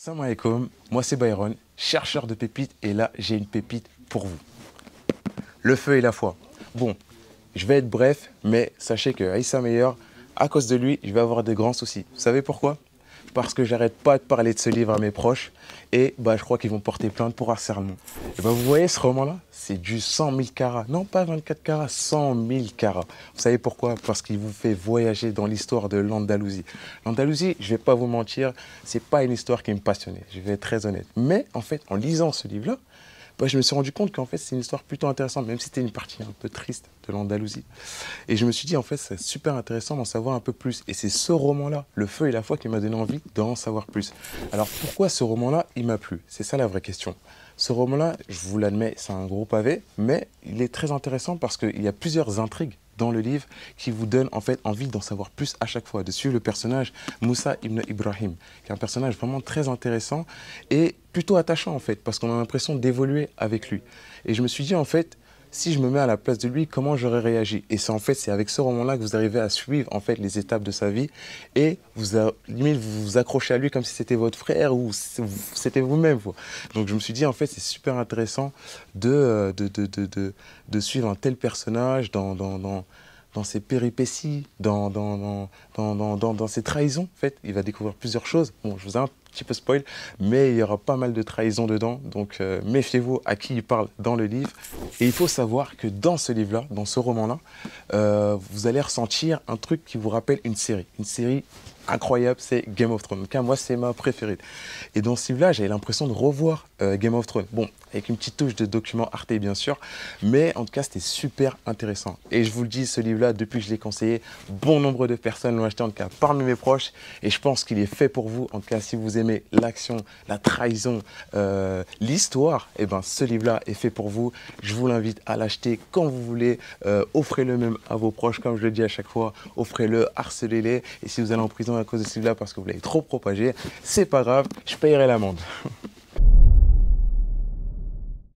Salam alaikum, moi c'est Byron, chercheur de pépites, et là j'ai une pépite pour vous. Le feu et la foi. Bon, je vais être bref, mais sachez que Aïssa Meyer, à cause de lui, je vais avoir de grands soucis. Vous savez pourquoi? Parce que j'arrête pas de parler de ce livre à mes proches, et je crois qu'ils vont porter plainte pour harcèlement. Et vous voyez ce roman-là, c'est du 100 000 carats, non pas 24 carats, 100 000 carats. Vous savez pourquoi? Parce qu'il vous fait voyager dans l'histoire de l'Andalousie. L'Andalousie, je vais pas vous mentir, c'est pas une histoire qui me passionnait, je vais être très honnête. Mais en fait, en lisant ce livre-là, je me suis rendu compte qu'en fait, c'est une histoire plutôt intéressante, même si c'était une partie un peu triste de l'Andalousie. Et je me suis dit, en fait, c'est super intéressant d'en savoir un peu plus. Et c'est ce roman-là, Le Feu et la Foi, qui m'a donné envie d'en savoir plus. Alors, pourquoi ce roman-là, il m'a plu? C'est ça la vraie question. Ce roman-là, je vous l'admets, c'est un gros pavé, mais il est très intéressant parce qu'il y a plusieurs intrigues dans le livre qui vous donnent en fait envie d'en savoir plus à chaque fois, de suivre le personnage Moussa ibn Ibrahim, qui est un personnage vraiment très intéressant et plutôt attachant en fait, parce qu'on a l'impression d'évoluer avec lui. Et je me suis dit en fait, si je me mets à la place de lui, comment j'aurais réagi? Et c'est en fait, c'est avec ce roman-là que vous arrivez à suivre en fait les étapes de sa vie et limite vous vous accrochez à lui comme si c'était votre frère ou c'était vous-même. Donc je me suis dit en fait, c'est super intéressant de suivre un tel personnage dans ses péripéties, dans ses trahisons. En fait, il va découvrir plusieurs choses. Bon, je vous ai un petit peu spoil, mais il y aura pas mal de trahisons dedans. Donc, méfiez-vous à qui il parle dans le livre. Et il faut savoir que dans ce livre-là, dans ce roman-là, vous allez ressentir un truc qui vous rappelle une série. Une série incroyable, c'est Game of Thrones. En tout cas, moi, c'est ma préférée. Et dans ce livre-là, j'avais l'impression de revoir Game of Thrones. Bon, avec une petite touche de document Arte, bien sûr. Mais en tout cas, c'était super intéressant. Et je vous le dis, ce livre-là, depuis que je l'ai conseillé, bon nombre de personnes l'ont acheté, en tout cas parmi mes proches. Et je pense qu'il est fait pour vous. En tout cas, si vous aimez l'action, la trahison, l'histoire, et ben, ce livre-là est fait pour vous. Je vous l'invite à l'acheter quand vous voulez. Offrez-le même à vos proches, comme je le dis à chaque fois. Offrez-le, harcelez-les. Et si vous allez en prison à cause de ce livre-là parce que vous l'avez trop propagé, c'est pas grave, je payerai l'amende.